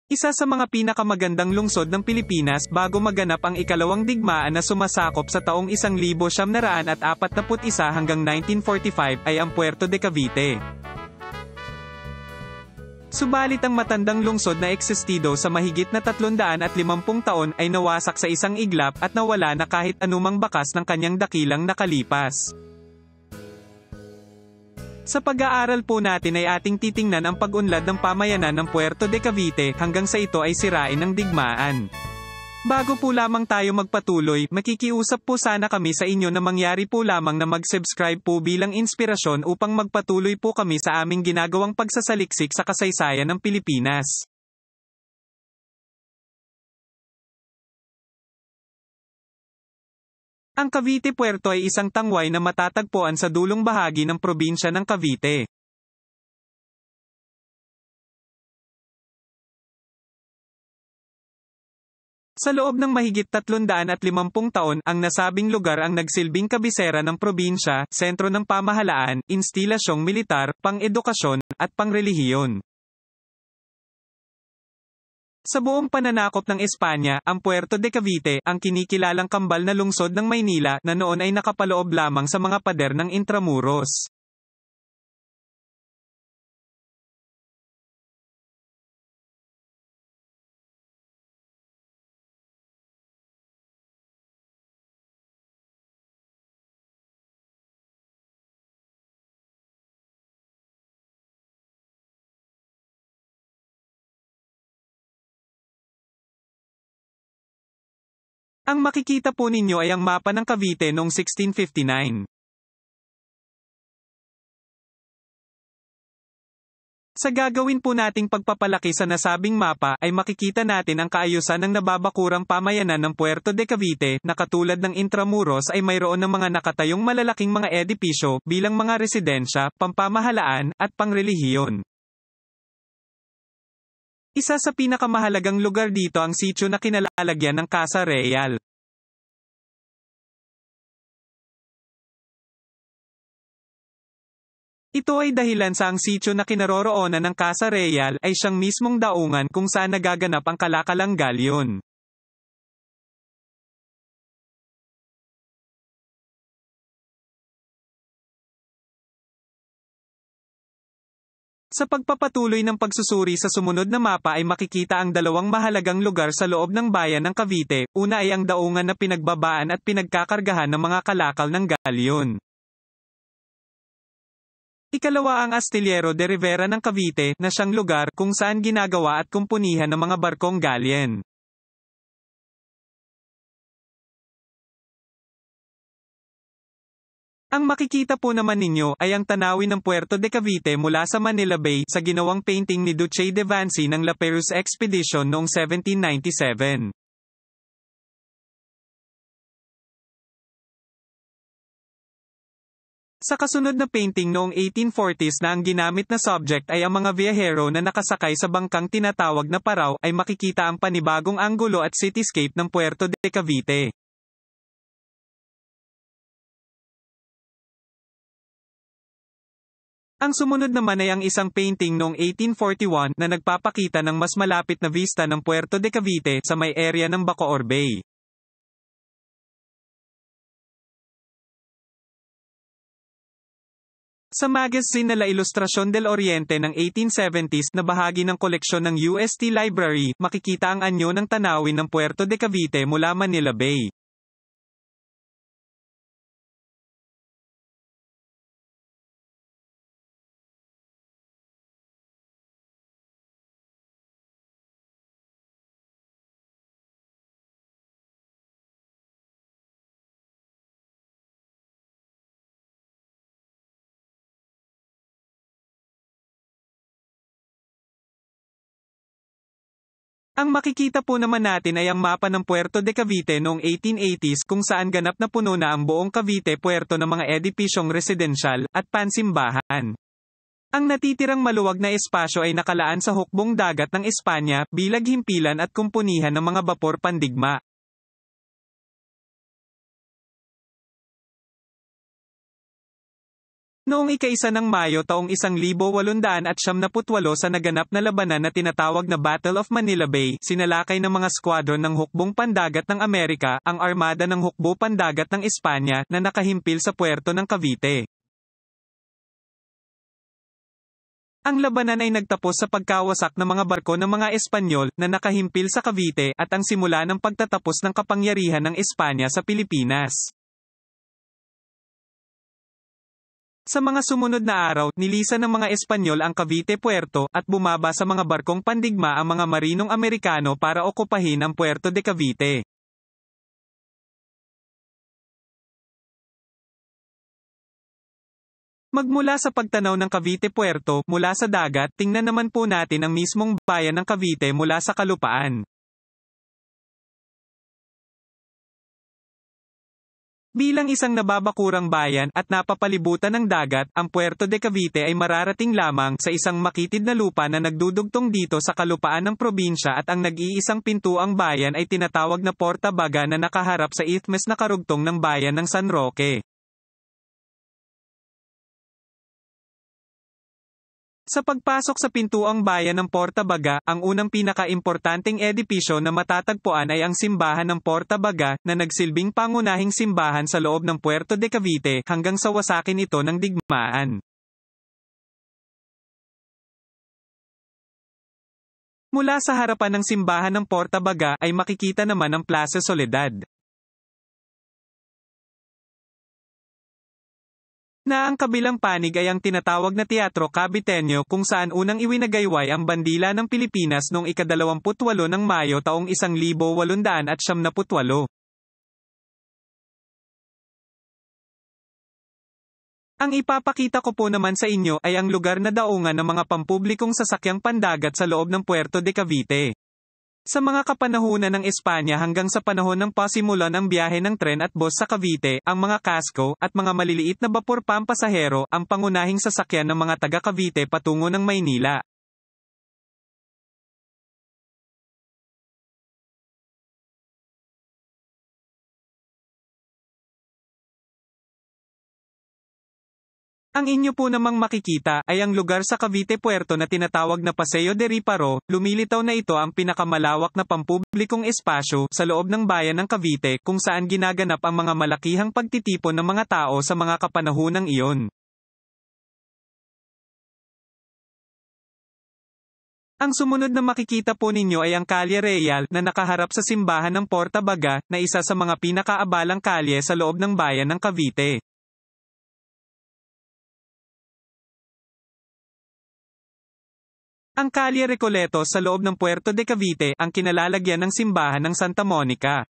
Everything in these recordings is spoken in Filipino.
Isa sa mga pinakamagandang lungsod ng Pilipinas bago maganap ang ikalawang digmaan na sumasakop sa taong 1941 hanggang 1945 ay ang Puerto de Cavite. Subalit ang matandang lungsod na existido sa mahigit na 350 taon ay nawasak sa isang iglap at nawala na kahit anumang bakas ng kanyang dakilang nakalipas. Sa pag-aaral po natin ay ating titingnan ang pag-unlad ng pamayanan ng Puerto de Cavite hanggang sa ito ay sirain ng digmaan. Bago po lamang tayo magpatuloy, makikiusap po sana kami sa inyo na mangyari po lamang na mag-subscribe po bilang inspirasyon upang magpatuloy po kami sa aming ginagawang pagsasaliksik sa kasaysayan ng Pilipinas. Ang Cavite Puerto ay isang tangway na matatagpuan sa dulong bahagi ng probinsya ng Cavite. Sa loob ng mahigit 350 taon, ang nasabing lugar ang nagsilbing kabisera ng probinsya, sentro ng pamahalaan, instilasyong militar, pang-edukasyon, at pangrelihiyon. Sa buong pananakop ng Espanya, ang Puerto de Cavite, ang kinikilalang kambal na lungsod ng Maynila, na noon ay nakapaloob lamang sa mga pader ng Intramuros. Ang makikita po ninyo ay ang mapa ng Cavite noong 1659. Sa gagawin po nating pagpapalaki sa nasabing mapa ay makikita natin ang kaayusan ng nababakurang pamayanan ng Puerto de Cavite na katulad ng Intramuros ay mayroon ng mga nakatayong malalaking mga edipisyo bilang mga residensya, pampamahalaan, at pangrelihiyon. Isa sa pinakamahalagang lugar dito ang sitio na kinalalagyan ng Casa Real. Ito ay dahilan sa ang sitio na kinaroroonan ng Casa Real ay siyang mismong daungan kung saan nagaganap ang kalakalang galyon. Sa pagpapatuloy ng pagsusuri sa sumunod na mapa ay makikita ang dalawang mahalagang lugar sa loob ng bayan ng Cavite. Una ay ang daungan na pinagbabaan at pinagkakargahan ng mga kalakal ng galyon. Ikalawa ang Astillero de Rivera ng Cavite, na siyang lugar kung saan ginagawa at kumpunihan ng mga barkong galyen. Ang makikita po naman ninyo ay ang tanawin ng Puerto de Cavite mula sa Manila Bay sa ginawang painting ni Duce de Vancy ng La Perouse Expedition noong 1797. Sa kasunod na painting noong 1840s na ang ginamit na subject ay ang mga biyahero na nakasakay sa bangkang tinatawag na paraw ay makikita ang panibagong anggulo at cityscape ng Puerto de Cavite. Ang sumunod naman ay ang isang painting noong 1841 na nagpapakita ng mas malapit na vista ng Puerto de Cavite sa may area ng Bacoor Bay. Sa magazine na La Ilustración del Oriente ng 1870s na bahagi ng koleksyon ng UST Library, makikita ang anyo ng tanawin ng Puerto de Cavite mula Manila Bay. Ang makikita po naman natin ay ang mapa ng Puerto de Cavite noong 1880s kung saan ganap na puno na ang buong Cavite Puerto ng mga edipisyong residensyal at pansimbahan. Ang natitirang maluwag na espasyo ay nakalaan sa hukbong dagat ng Espanya, bilag himpilan at kumpunihan ng mga bapor pandigma. Noong ika-1 ng Mayo taong 1878 sa naganap na labanan na tinatawag na Battle of Manila Bay, sinalakay ng mga squadron ng hukbong pandagat ng Amerika, ang armada ng hukbo pandagat ng Espanya, na nakahimpil sa puerto ng Cavite. Ang labanan ay nagtapos sa pagkawasak ng mga barko ng mga Espanyol, na nakahimpil sa Cavite, at ang simula ng pagtatapos ng kapangyarihan ng Espanya sa Pilipinas. Sa mga sumunod na araw, nilisan ng mga Espanyol ang Cavite Puerto, at bumaba sa mga barkong pandigma ang mga marinong Amerikano para okupahin ang Puerto de Cavite. Magmula sa pagtanaw ng Cavite Puerto, mula sa dagat, tingnan naman po natin ang mismong bayan ng Cavite mula sa kalupaan. Bilang isang nababakurang bayan at napapalibutan ng dagat, ang Puerto de Cavite ay mararating lamang sa isang makitid na lupa na nagdudugtong dito sa kalupaan ng probinsya, at ang nag-iisang pintuang bayan ay tinatawag na Porta Baga na nakaharap sa isthmus na karugtong ng bayan ng San Roque. Sa pagpasok sa pintuang bayan ng Porta Baga, ang unang pinaka-importanteng edisyo na matatagpuan ay ang simbahan ng Porta Baga, na nagsilbing pangunahing simbahan sa loob ng Puerto de Cavite, hanggang sa wasakin ito ng digmaan. Mula sa harapan ng simbahan ng Porta Baga ay makikita naman ang Plaza Soledad, na ang kabilang panig ay ang tinatawag na Teatro Caviteño, kung saan unang iwinagayway ang bandila ng Pilipinas noong ika-28 ng Mayo taong 1878. Ang ipapakita ko po naman sa inyo ay ang lugar na daungan ng mga pampublikong sasakyang pandagat sa loob ng Puerto de Cavite. Sa mga kapanahunan ng Espanya hanggang sa panahon ng pasimulan ang biyahe ng tren at bus sa Cavite, ang mga casco, at mga maliliit na bapor pampasahero, ang pangunahing sasakyan ng mga taga-Cavite patungo ng Maynila. Ang inyo po namang makikita ay ang lugar sa Cavite Puerto na tinatawag na Paseo de Riparo. Lumilitaw na ito ang pinakamalawak na pampublikong espasyo sa loob ng bayan ng Cavite, kung saan ginaganap ang mga malakihang pagtitipon ng mga tao sa mga kapanahunang iyon. Ang sumunod na makikita po ninyo ay ang Calle Real, na nakaharap sa simbahan ng Porta Baga, na isa sa mga pinakaabalang kalye sa loob ng bayan ng Cavite. Ang Calle Recoleto sa loob ng Puerto de Cavite, ang kinalalagyan ng simbahan ng Santa Monica.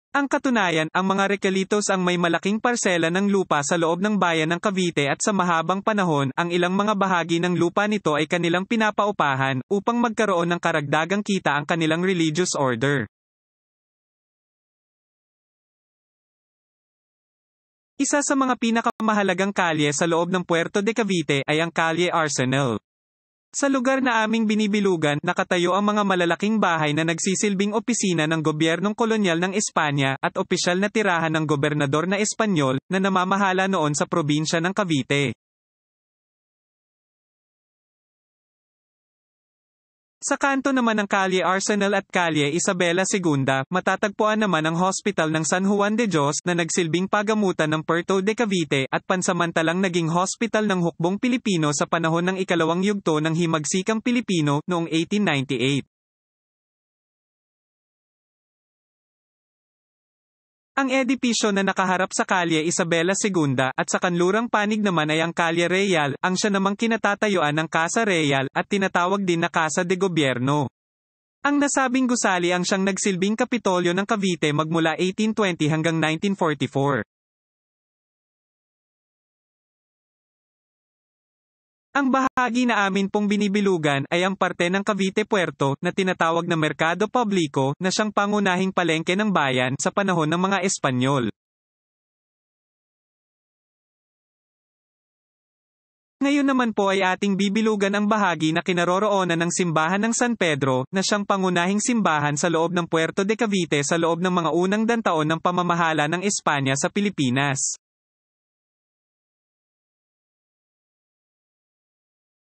Ang katunayan, ang mga Recolitos ang may malaking parsela ng lupa sa loob ng bayan ng Cavite, at sa mahabang panahon, ang ilang mga bahagi ng lupa nito ay kanilang pinapaupahan, upang magkaroon ng karagdagang kita ang kanilang religious order. Isa sa mga pinakamahalagang kalye sa loob ng Puerto de Cavite ay ang Calle Arsenal. Sa lugar na aming binibilugan, nakatayo ang mga malalaking bahay na nagsisilbing opisina ng gobyernong kolonyal ng Espanya, at opisyal na tirahan ng gobernador na Espanyol, na namamahala noon sa probinsya ng Cavite. Sa kanto naman ng Calle Arsenal at Calle Isabela II, matatagpuan naman ang Hospital ng San Juan de Dios, na nagsilbing pagamutan ng Puerto de Cavite, at pansamantalang naging hospital ng hukbong Pilipino sa panahon ng ikalawang yugto ng himagsikang Pilipino, noong 1898. Ang edisyo na nakaharap sa Calle Isabela II, at sa kanlurang panig naman ay ang Calle Real, ang siya namang kinatatayuan ng Casa Real, at tinatawag din na Casa de Gobierno. Ang nasabing gusali ang siyang nagsilbing Kapitolyo ng Cavite magmula 1820 hanggang 1944. Ang bahagi na amin pong binibilugan ay ang parte ng Cavite Puerto, na tinatawag na Merkado Publico, na siyang pangunahing palengke ng bayan sa panahon ng mga Espanyol. Ngayon naman po ay ating bibilugan ang bahagi na kinaroroonan ng simbahan ng San Pedro, na siyang pangunahing simbahan sa loob ng Puerto de Cavite sa loob ng mga unang dantaon ng pamamahala ng Espanya sa Pilipinas.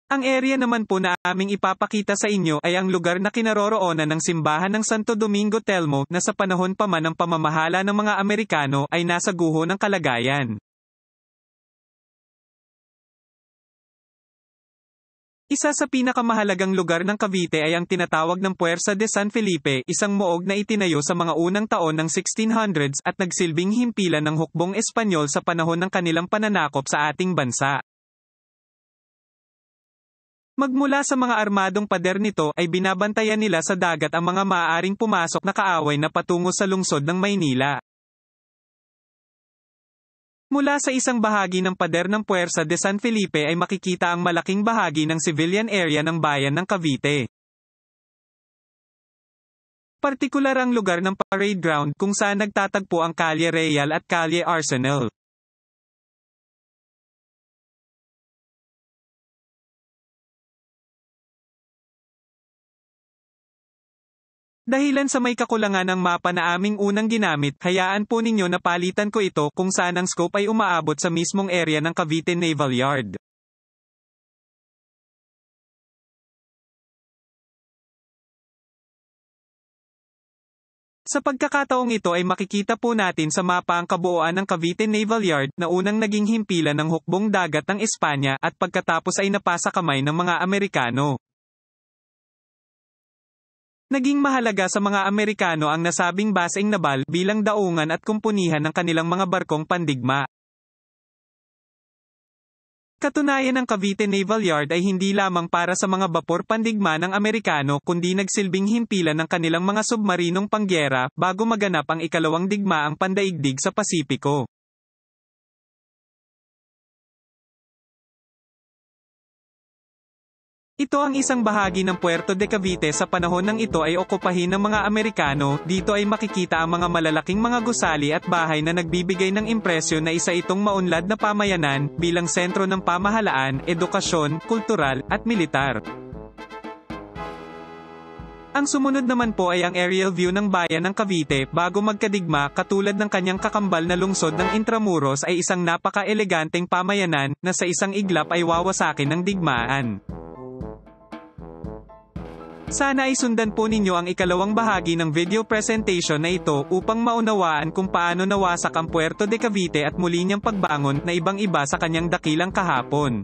Ang area naman po na aming ipapakita sa inyo ay ang lugar na kinaroroonan ng simbahan ng Santo Domingo Telmo na sa panahon pa man ng pamamahala ng mga Amerikano ay nasa guho ng kalagayan. Isa sa pinakamahalagang lugar ng Cavite ay ang tinatawag ng Puerta de San Felipe, isang moog na itinayo sa mga unang taon ng 1600s at nagsilbing himpilan ng hukbong Espanyol sa panahon ng kanilang pananakop sa ating bansa. Magmula sa mga armadong pader nito ay binabantayan nila sa dagat ang mga maaaring pumasok na kaaway na patungo sa lungsod ng Maynila. Mula sa isang bahagi ng pader ng Puerta de San Felipe ay makikita ang malaking bahagi ng civilian area ng bayan ng Cavite. Partikular ang lugar ng parade ground kung saan nagtatagpo ang Calle Real at Calle Arsenal. Dahilan sa may kakulangan ng mapa na aming unang ginamit, hayaan po ninyo na palitan ko ito kung saan ang scope ay umaabot sa mismong area ng Cavite Naval Yard. Sa pagkakataong ito ay makikita po natin sa mapa ang kabuuan ng Cavite Naval Yard na unang naging himpilan ng hukbong dagat ng Espanya at pagkatapos ay napasa kamay ng mga Amerikano. Naging mahalaga sa mga Amerikano ang nasabing basing nabal bilang daungan at kumpunihan ng kanilang mga barkong pandigma. Katunayan ng Cavite Naval Yard ay hindi lamang para sa mga bapor pandigma ng Amerikano kundi nagsilbing himpilan ng kanilang mga submarinong pangyera bago maganap ang ikalawang digmaang pandaigdig sa Pasipiko. Ito ang isang bahagi ng Puerto de Cavite sa panahon ng ito ay okupahin ng mga Amerikano. Dito ay makikita ang mga malalaking mga gusali at bahay na nagbibigay ng impresyon na isa itong maunlad na pamayanan bilang sentro ng pamahalaan, edukasyon, kultural, at militar. Ang sumunod naman po ay ang aerial view ng bayan ng Cavite bago magkadigma katulad ng kanyang kakambal na lungsod ng Intramuros ay isang napaka-eleganteng pamayanan na sa isang iglap ay wawasakin ng digmaan. Sana ay sundan po ninyo ang ikalawang bahagi ng video presentation na ito upang maunawaan kung paano nawasak ang Puerto de Cavite at muli niyang pagbangon na ibang-iba sa kanyang dakilang kahapon.